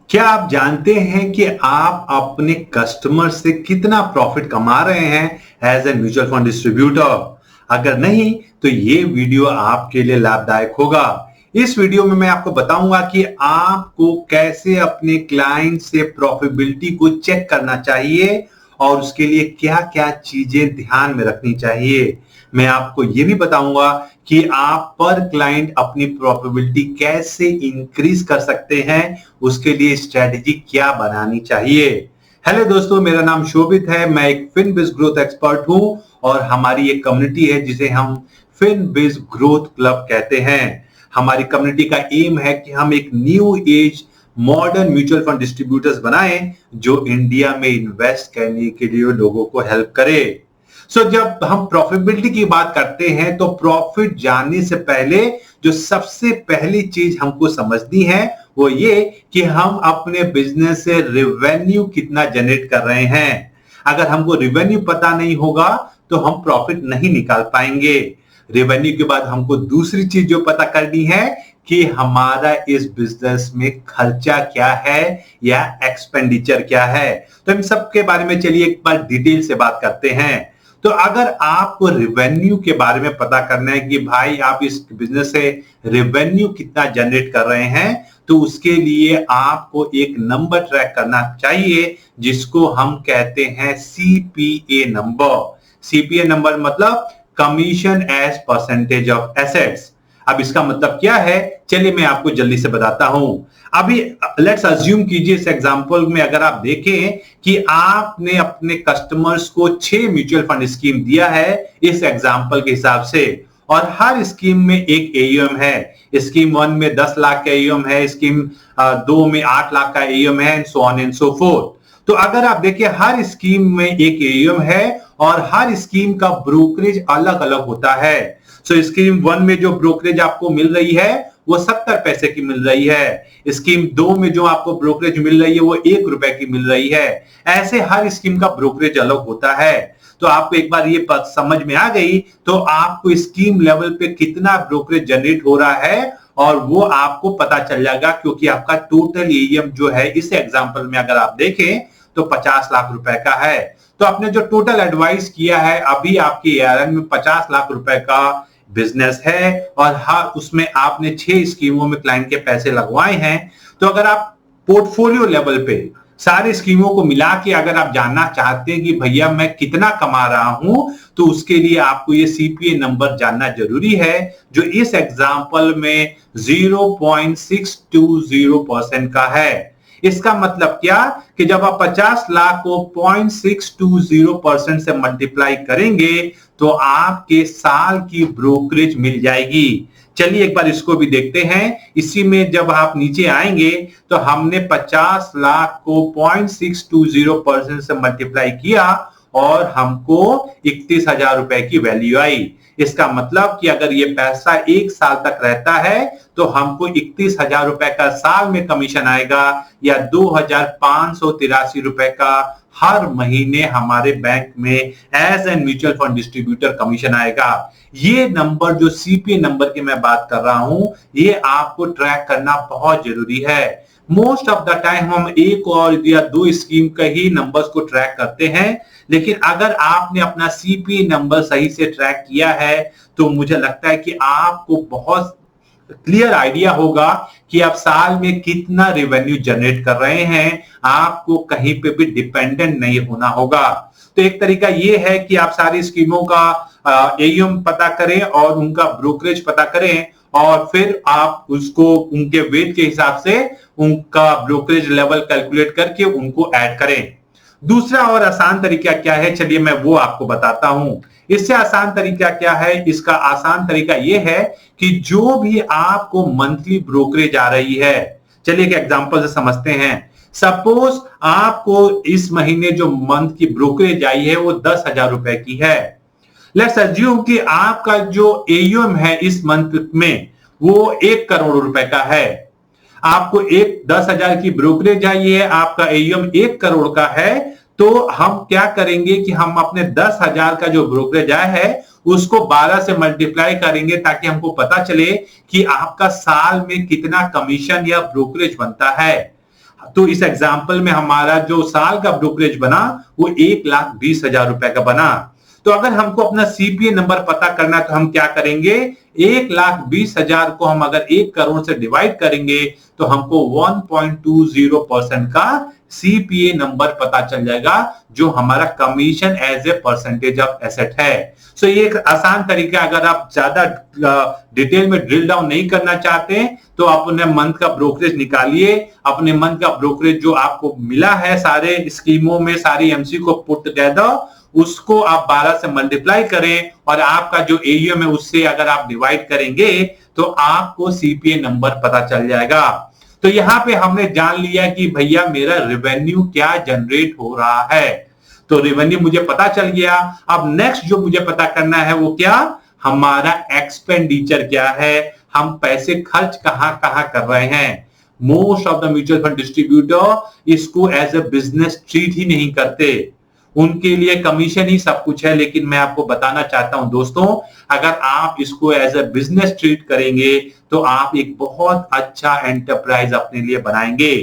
क्या आप जानते हैं कि आप अपने कस्टमर से कितना प्रॉफिट कमा रहे हैं as a mutual fund distributor? अगर नहीं तो ये वीडियो आपके लिए लाभदायक होगा। इस वीडियो में मैं आपको बताऊंगा कि आपको कैसे अपने क्लाइंट से प्रॉफिटेबिलिटी को चेक करना चाहिए और उसके लिए क्या क्या चीजें ध्यान में रखनी चाहिए। मैं आपको ये भी बताऊंगा कि आप पर क्लाइंट अपनी प्रॉफिटेबिलिटी कैसे इंक्रीज कर सकते हैं, उसके लिए स्ट्रेटेजी क्या बनानी चाहिए। हेलो दोस्तों, मेरा नाम शोभित है। मैं एक फिनबिज ग्रोथ एक्सपर्ट हूं और हमारी एक कम्युनिटी है जिसे हम फिनबिज ग्रोथ क्लब कहते हैं। हमारी कम्युनिटी का एम है कि हम एक new age modern mutual fund distributors बनाएं जो इंडिया में इन्वेस्ट करने के लिए लोगों को हेल्प करे। जब हम प्रॉफिटेबिलिटी की बात करते हैं तो प्रॉफिट जानने से पहले जो सबसे पहली चीज हमको समझनी है वो ये कि हम अपने बिजनेस से रेवेन्यू कितना जनरेट कर रहे हैं। अगर हमको रेवेन्यू पता नहीं होगा तो हम प्रॉफिट नहीं निकाल पाएंगे। रेवेन्यू के बाद हमको दूसरी चीज जो पता करनी है कि हमारा इस बिजनेस में खर्चा क्या है या एक्सपेंडिचर क्या है। तो इन सब के बारे में चलिए एक बार डिटेल से बात करते हैं। तो अगर आपको रेवेन्यू के बारे में पता करना है कि भाई आप इस बिजनेस से रेवेन्यू कितना जनरेट कर रहे हैं, तो उसके लिए आपको एक नंबर ट्रैक करना चाहिए जिसको हम कहते हैं सीपीए नंबर। सीपीए नंबर मतलब commission as percentage of assets. अब इसका मतलब क्या है, चलिए मैं आपको जल्दी से बताता हूं। अभी लेट्स अज्यूम कीजिए इस एग्जांपल में अगर आप देखें कि आपने अपने कस्टमर्स को 6 म्यूचुअल फंड स्कीम दिया है इस एग्जांपल के हिसाब से, और हर स्कीम में एक एयूएम है। स्कीम 1 में 10 लाख का एयूएम है, स्कीम 2 में 8 लाख का एयूएम है, and so on and so fourth. तो अगर आप देखिए हर स्कीम में एक एयूएम है और हर स्कीम का ब्रोकरेज अलग अलग होता है। स्कीम 1 में जो ब्रोकरेज आपको मिल रही है वो 70 पैसे की मिल रही है। स्कीम 2 में जो आपको ब्रोकरेज मिल रही है वो 1 रुपए की मिल रही है। ऐसे हर स्कीम का ब्रोकरेज अलग होता है। तो आपको एक बार ये बात समझ में आ गई तो आपको स्कीम लेवल पे कितना ब्रोकरेज जनरेट हो रहा है और वो आपको पता चल जाएगा, क्योंकि आपका टोटल एयूएम जो है इस एग्जांपल में अगर आप देखें तो 50 लाख रुपए का है। तो आपने जो टोटल एडवाइस किया है अभी आपके एआरएम में 50 लाख रुपए का बिजनेस है और हर उसमें आपने 6 स्कीमों में क्लाइंट के पैसे लगवाए हैं। तो अगर आप पोर्टफोलियो लेवल पे सारी स्कीमों को मिला के अगर आप जानना चाहते हैं कि भैया मैं कितना कमा रहा हूं, तो उसके लिए आपको ये सीपीए नंबर जानना जरूरी है जो इस एग्जांपल में 0.620% का है। इसका मतलब क्या कि जब आप 50 लाख को 0.620% से मल्टीप्लाई करेंगे तो आपके साल की ब्रोकरेज मिल जाएगी। चलिए एक बार इसको भी देखते हैं। इसी में जब आप नीचे आएंगे तो हमने 50 लाख को 0.620% से मल्टीप्लाई किया और हमको 31,000 रुपए की वैल्यू आई। इसका मतलब कि अगर ये पैसा 1 साल तक रहता है तो हमको 31,000 रुपए का साल में कमीशन आएगा या 2,583 रुपए का हर महीने हमारे बैंक में as an mutual fund distributor commission आएगा। ये नंबर जो सीपीए नंबर की मैं बात कर रहा हूं, ये आपको ट्रैक करना बहुत जरूरी है। मोस्ट ऑफ द टाइम हम 1 और या 2 स्कीम का ही नंबर्स को ट्रैक करते हैं, लेकिन अगर आपने अपना सीपीए नंबर सही से ट्रैक किया है तो मुझे लगता है कि आपको बहुत क्लियर आइडिया होगा कि आप साल में कितना रेवेन्यू जनरेट कर रहे हैं। आपको कहीं पे भी डिपेंडेंट नहीं होना होगा। तो एक तरीका ये है कि आप सारी स्कीमों का एयूएम पता करें और उनका ब्रोकरेज पता करें और फिर आप उसको उनके वेट के हिसाब से उनका ब्रोकरेज लेवल कैलकुलेट करके उनको ऐड करें। दूसरा और आसान तरीका क्या है, चलिए मैं वो आपको बताता हूं। इससे आसान तरीका क्या है, इसका आसान तरीका यह है कि जो भी आपको मंथली ब्रोकरेज आ रही है, चलिए एक एग्जांपल से समझते हैं। सपोज आपको इस महीने जो मंथ की ब्रोकरेज आई है वो 10,000 रुपए की है। लेट्स अज्यूम कि आपका जो एयूएम है इस मंथ में वो 1 करोड़ रुपए का है। आपको 10,000 की ब्रोकरेज आई है, आपका एयूएम 1 करोड़ का है। तो हम क्या करेंगे कि हम अपने 10,000 का जो ब्रोकरेज आया है उसको 12 से मल्टीप्लाई करेंगे ताकि हमको पता चले कि आपका साल में कितना कमीशन या ब्रोकरेज बनता है। तो इस एग्जाम्पल में हमारा जो साल का ब्रोकरेज बना वो 1,20,000 रुपए का बना। तो अगर हमको अपना सीपीए नंबर पता करना है तो हम क्या करेंगे, 1,20,000 को हम अगर 1 करोड़ से डिवाइड करेंगे तो हमको 1.20% का सीपीए नंबर पता चल जाएगा, जो हमारा commission as a percentage of asset है। सो ये एक आसान तरीका, अगर आप ज्यादा डिटेल में ड्रिल डाउन नहीं करना चाहते तो अपने मंथ का ब्रोकरेज निकालिए, अपने मंथ का ब्रोकरेज जो आपको मिला है सारे स्कीमों में, सारी एमसी को पुट टुगेदर, उसको आप 12 से मल्टीप्लाई करें और आपका जो एयूएम है उससे अगर आप डिवाइड करेंगे तो आपको सीपीए नंबर पता चल जाएगा। तो यहां पे हमने जान लिया कि भैया मेरा रेवेन्यू क्या जनरेट हो रहा है, तो रेवेन्यू मुझे पता चल गया। अब नेक्स्ट जो मुझे पता करना है वो क्या, हमारा एक्सपेंडिचर क्या है, हम पैसे खर्च कहां कहां कर रहे हैं। Most of the mutual fund distributor इसको एज ए बिजनेस ट्रीट ही नहीं करते, उनके लिए कमीशन ही सब कुछ है। लेकिन मैं आपको बताना चाहता हूं दोस्तों, अगर आप इसको एज ए बिजनेस ट्रीट करेंगे तो आप एक बहुत अच्छा एंटरप्राइज अपने लिए बनाएंगे।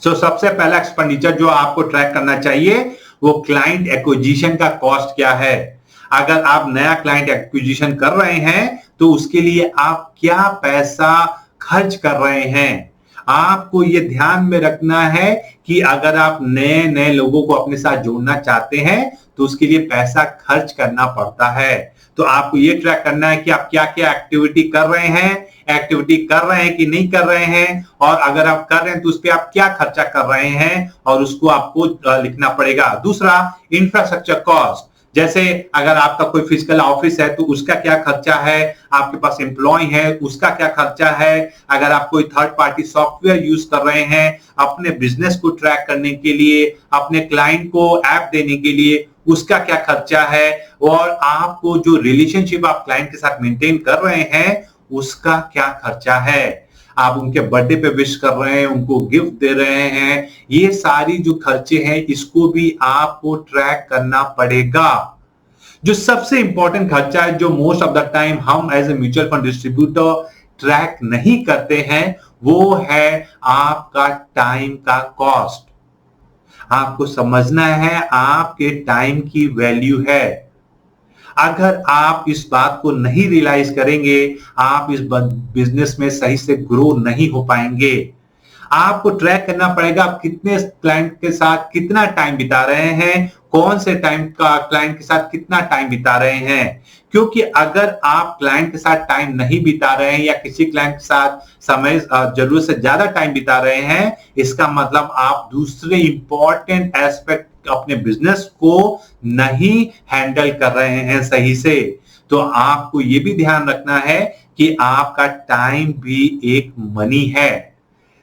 सबसे पहला एक्सपेंडिचर जो आपको ट्रैक करना चाहिए वो क्लाइंट एक्विजिशन का कॉस्ट क्या है। अगर आप नया क्लाइंट एक्विजिशन कर रहे हैं तो उसके लिए आप क्या पैसा खर्च कर रहे हैं। आपको ये ध्यान में रखना है कि अगर आप नए नए लोगों को अपने साथ जोड़ना चाहते हैं तो उसके लिए पैसा खर्च करना पड़ता है। तो आपको ये ट्रैक करना है कि आप क्या क्या एक्टिविटी कर रहे हैं कि नहीं कर रहे हैं, और अगर आप कर रहे हैं तो उस पर आप क्या खर्चा कर रहे हैं और उसको आपको लिखना पड़ेगा। दूसरा, इंफ्रास्ट्रक्चर कॉस्ट, जैसे अगर आपका कोई फिजिकल ऑफिस है तो उसका क्या खर्चा है, आपके पास एम्प्लॉय है उसका क्या खर्चा है, अगर आप कोई थर्ड पार्टी सॉफ्टवेयर यूज कर रहे हैं अपने बिजनेस को ट्रैक करने के लिए, अपने क्लाइंट को ऐप देने के लिए, उसका क्या खर्चा है, और आपको जो रिलेशनशिप आप क्लाइंट के साथ मेंटेन कर रहे हैं उसका क्या खर्चा है। आप उनके बर्थडे पे विश कर रहे हैं, उनको गिफ्ट दे रहे हैं, ये सारी जो खर्चे हैं इसको भी आपको ट्रैक करना पड़ेगा। जो सबसे इंपॉर्टेंट खर्चा है जो मोस्ट ऑफ द टाइम हम as a mutual fund distributor track नहीं करते हैं वो है आपका टाइम का कॉस्ट। आपको समझना है आपके टाइम की वैल्यू है। अगर आप इस बात को नहीं रियलाइज करेंगे आप इस बिजनेस में सही से ग्रो नहीं हो पाएंगे। आपको ट्रैक करना पड़ेगा आप कितने क्लाइंट के साथ कितना टाइम बिता रहे हैं, कौन से टाइम का क्लाइंट के साथ कितना टाइम बिता रहे हैं। क्योंकि अगर आप क्लाइंट के साथ टाइम नहीं बिता रहे हैं या किसी क्लाइंट के साथ समय जरूरत से ज्यादा टाइम बिता रहे हैं, इसका मतलब आप दूसरे इंपॉर्टेंट एस्पेक्ट अपने बिजनेस को नहीं हैंडल कर रहे हैं सही से। तो आपको यह भी ध्यान रखना है कि आपका टाइम भी एक मनी है।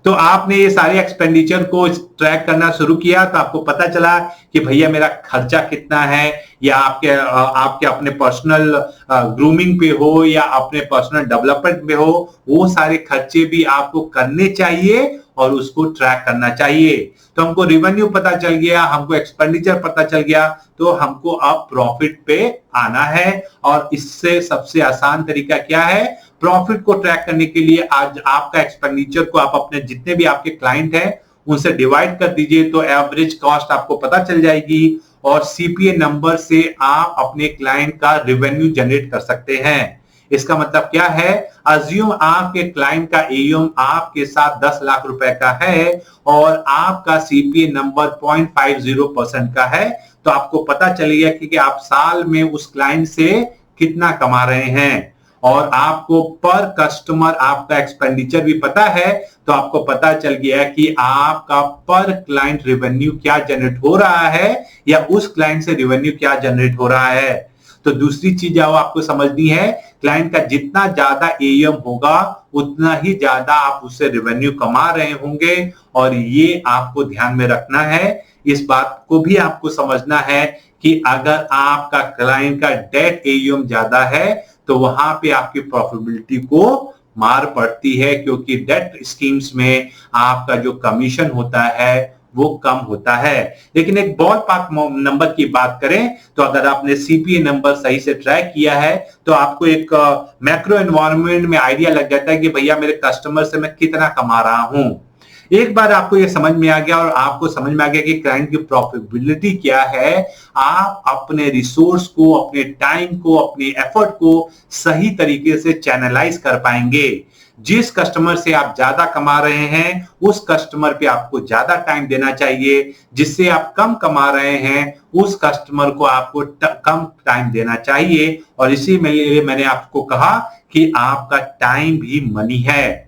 तो आपने ये सारे एक्सपेंडिचर को ट्रैक करना शुरू किया तो आपको पता चला कि भैया मेरा खर्चा कितना है, या आपके अपने पर्सनल ग्रूमिंग पे हो या अपने पर्सनल डेवलपमेंट में हो, वो सारे खर्चे भी आपको करने चाहिए और उसको ट्रैक करना चाहिए। तो हमको रेवेन्यू पता चल गया, हमको एक्सपेंडिचर पता चल गया, तो हमको अब प्रॉफिट पे आना है। और इससे सबसे आसान तरीका क्या है, प्रॉफिट को ट्रैक करने के लिए आज आपका एक्सपेंडिचर को आप अपने जितने भी आपके क्लाइंट हैं उनसे डिवाइड कर दीजिए तो एवरेज कॉस्ट आपको पता चल जाएगी, और सीपीए नंबर से आप अपने क्लाइंट का रेवेन्यू जनरेट कर सकते हैं। इसका मतलब क्या है, अज्यूम आपके क्लाइंट का एयूएम आपके साथ 10 लाख रुपए का है और आपका सीपीए नंबर 0.50% का है, तो आपको पता चलेगा कि आप साल में उस क्लाइंट से कितना कमा रहे हैं, और आपको पर कस्टमर आपका एक्सपेंडिचर भी पता है, तो आपको पता चल गया कि आपका पर क्लाइंट रेवेन्यू क्या जनरेट हो रहा है या उस क्लाइंट से रेवेन्यू क्या जनरेट हो रहा है। तो दूसरी चीज आपको समझनी है, क्लाइंट का जितना ज्यादा एयूएम होगा उतना ही ज्यादा आप उससे रेवेन्यू कमा रहे होंगे, और ये आपको ध्यान में रखना है। इस बात को भी आपको समझना है कि अगर आपका क्लाइंट का डेट एयूएम ज्यादा है तो वहां पे आपकी प्रॉफिटेबिलिटी को मार पड़ती है, क्योंकि डेट स्कीम्स में आपका जो कमीशन होता है वो कम होता है। लेकिन एक बॉलपार्क नंबर की बात करें तो अगर आपने सीपीए नंबर सही से ट्रैक किया है तो आपको एक मैक्रो एनवायरनमेंट में आइडिया लग जाता है कि भैया मेरे कस्टमर से मैं कितना कमा रहा हूं। एक बार आपको ये समझ में आ गया और आपको समझ में आ गया कि क्लाइंट की प्रॉफिटेबिलिटी क्या है, आप अपने रिसोर्स को, अपने टाइम को, अपने एफर्ट को सही तरीके से चैनलाइज कर पाएंगे। जिस कस्टमर से आप ज्यादा कमा रहे हैं उस कस्टमर पे आपको ज्यादा टाइम देना चाहिए, जिससे आप कम कमा रहे हैं उस कस्टमर को आपको कम टाइम देना चाहिए। और इसी में मैंने आपको कहा कि आपका टाइम भी मनी है।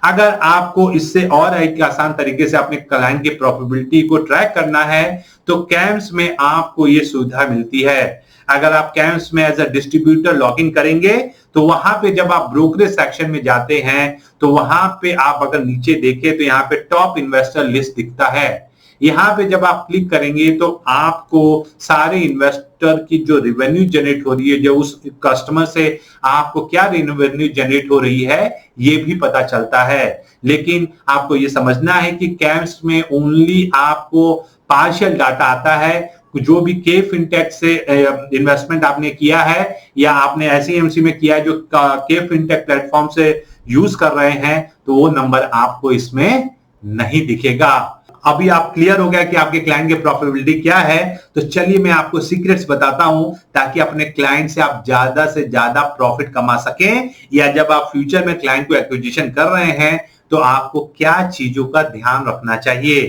अगर आपको इससे और एक आसान तरीके से अपने क्लाइंट की प्रॉफिटेबिलिटी को ट्रैक करना है तो कैम्स में आपको ये सुविधा मिलती है। अगर आप कैम्स में as a distributor log in करेंगे तो वहां पे जब आप ब्रोकरेज सेक्शन में जाते हैं तो वहां पे आप अगर नीचे देखें तो यहाँ पे टॉप इन्वेस्टर लिस्ट दिखता है। यहाँ पे जब आप क्लिक करेंगे तो आपको सारे इन्वेस्टर की जो रेवेन्यू जनरेट हो रही है, जो उस कस्टमर से आपको क्या रेवेन्यू जनरेट हो रही है, ये भी पता चलता है। लेकिन आपको ये समझना है कि कैम्स में ओनली आपको पार्शियल डाटा आता है। जो भी के फिनटेक से इन्वेस्टमेंट आपने किया है या आपने एसईएमसी में किया है जो के फिनटेक प्लेटफॉर्म से यूज कर रहे हैं, तो वो नंबर आपको इसमें नहीं दिखेगा। अभी आप क्लियर हो गया कि आपके क्लाइंट की प्रॉफिटेबिलिटी क्या है, तो चलिए मैं आपको सीक्रेट्स बताता हूं ताकि अपने क्लाइंट से आप ज्यादा से ज्यादा प्रॉफिट कमा सकें, या जब आप फ्यूचर में क्लाइंट को एक्विजिशन कर रहे हैं तो आपको क्या चीजों का ध्यान रखना चाहिए।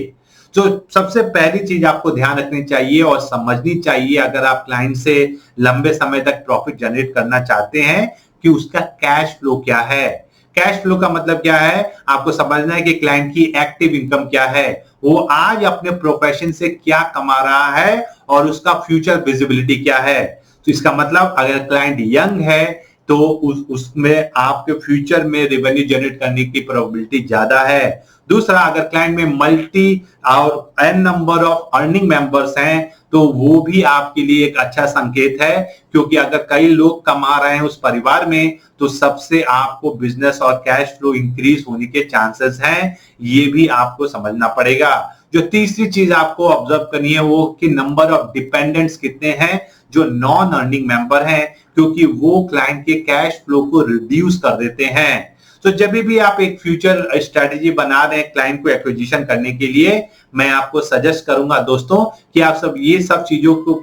तो सबसे पहली चीज आपको ध्यान रखनी चाहिए और समझनी चाहिए अगर आप क्लाइंट से लंबे समय तक प्रॉफिट जनरेट करना चाहते हैं कि उसका कैश फ्लो क्या है। कैश फ्लो का मतलब क्या है, आपको समझना है कि क्लाइंट की एक्टिव इनकम क्या है, वो आज अपने प्रोफेशन से क्या कमा रहा है और उसका फ्यूचर विजिबिलिटी क्या है। तो इसका मतलब अगर क्लाइंट यंग है तो उसमें आपके फ्यूचर में रेवेन्यू जनरेट करने की प्रोबेबिलिटी ज्यादा है। दूसरा, अगर क्लाइंट में मल्टी और n number of earning members हैं तो वो भी आपके लिए एक अच्छा संकेत है, क्योंकि अगर कई लोग कमा रहे हैं उस परिवार में तो सबसे आपको बिजनेस और कैश फ्लो इंक्रीज होने के चांसेस हैं। ये भी आपको समझना पड़ेगा। जो तीसरी चीज आपको ऑब्जर्व करनी है वो कि नंबर ऑफ डिपेंडेंट्स कितने हैं जो नॉन अर्निंग मेंबर हैं, क्योंकि वो क्लाइंट के कैश फ्लो को रिड्यूस कर देते हैं। तो जब भी आप एक फ्यूचर स्ट्रेटेजी बना रहे हैं क्लाइंट को एक्विजिशन करने के लिए, मैं आपको सजेस्ट करूंगा दोस्तों कि आप सब ये सब चीजों को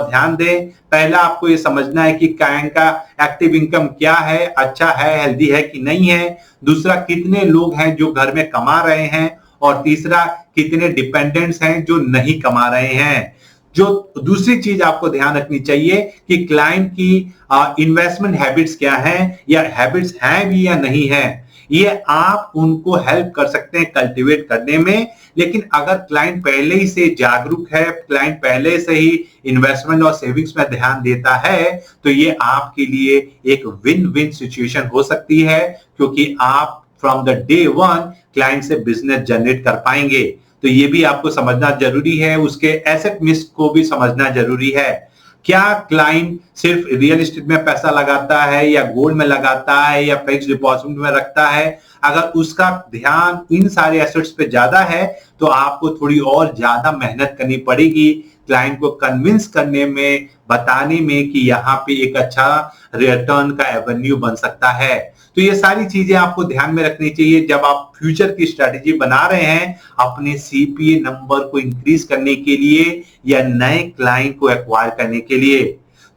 ध्यान दें। पहला, आपको ये समझना है कि क्लाइंट का एक्टिव इनकम क्या है, अच्छा है, हेल्दी है कि नहीं है। दूसरा, कितने लोग हैं जो घर में कमा रहे हैं। और तीसरा, कितने डिपेंडेंट्स हैं जो नहीं कमा रहे हैं। जो दूसरी चीज आपको ध्यान रखनी चाहिए कि क्लाइंट की इन्वेस्टमेंट हैबिट्स क्या हैं, या हैबिट्स हैं भी या नहीं है। ये आप उनको हेल्प कर सकते हैं कल्टीवेट करने में। लेकिन अगर क्लाइंट पहले ही से जागरूक है, क्लाइंट पहले से ही इन्वेस्टमेंट और सेविंग्स में ध्यान देता है, तो ये आपके लिए एक विन विन सिचुएशन हो सकती है, क्योंकि आप from the day one client से बिजनेस जनरेट कर पाएंगे। तो ये भी आपको समझना जरूरी है। उसके एसेट मिक्स को भी समझना जरूरी है। क्या क्लाइंट सिर्फ रियल एस्टेट में पैसा लगाता है, या गोल्ड में लगाता है, या फिक्स डिपॉजिट में रखता है। अगर उसका ध्यान इन सारे एसेट्स पे ज्यादा है तो आपको थोड़ी और ज्यादा मेहनत करनी पड़ेगी क्लाइंट को कन्विंस करने में, बताने में कि यहाँ पे एक अच्छा रिटर्न का एवेन्यू बन सकता है। तो ये सारी चीजें आपको ध्यान में रखनी चाहिए जब आप फ्यूचर की स्ट्रेटेजी बना रहे हैं अपने सीपीए नंबर को इंक्रीज करने के लिए या नए क्लाइंट को एक्वायर करने के लिए।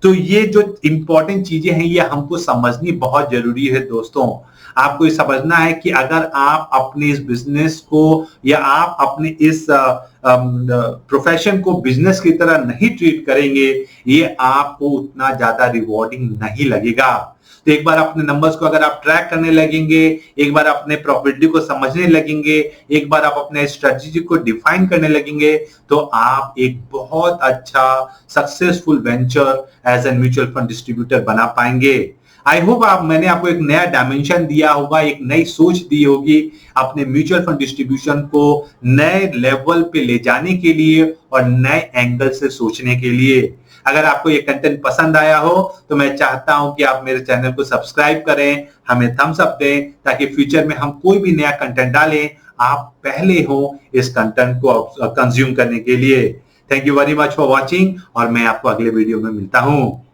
तो ये जो इंपॉर्टेंट चीजें हैं ये हमको समझनी बहुत जरूरी है दोस्तों। आपको ये समझना है कि अगर आप अपने इस बिजनेस को या आप अपने इस प्रोफेशन को बिजनेस की तरह नहीं ट्रीट करेंगे, ये आपको उतना ज्यादा रिवॉर्डिंग नहीं लगेगा। तो एक बार अपने नंबर्स को अगर आप ट्रैक करने लगेंगे, एक बार अपने प्रॉफिटेबिलिटी को समझने लगेंगे, एक बार आप अपने स्ट्रेटजी को डिफाइन करने लगेंगे, तो आप एक बहुत अच्छा successful venture as a mutual fund distributor बना पाएंगे। आई होप मैंने आपको एक नया डायमेंशन दिया होगा, एक नई सोच दी होगी अपने म्यूचुअल फंड डिस्ट्रीब्यूशन को नए लेवल पे ले जाने के लिए और नए एंगल से सोचने के लिए। अगर आपको ये कंटेंट पसंद आया हो तो मैं चाहता हूं कि आप मेरे चैनल को सब्सक्राइब करें, हमें थम्स अप दें, ताकि फ्यूचर में हम कोई भी नया कंटेंट डालें आप पहले हो इस कंटेंट को कंज्यूम करने के लिए। Thank you very much for watching और मैं आपको अगले वीडियो में मिलता हूं।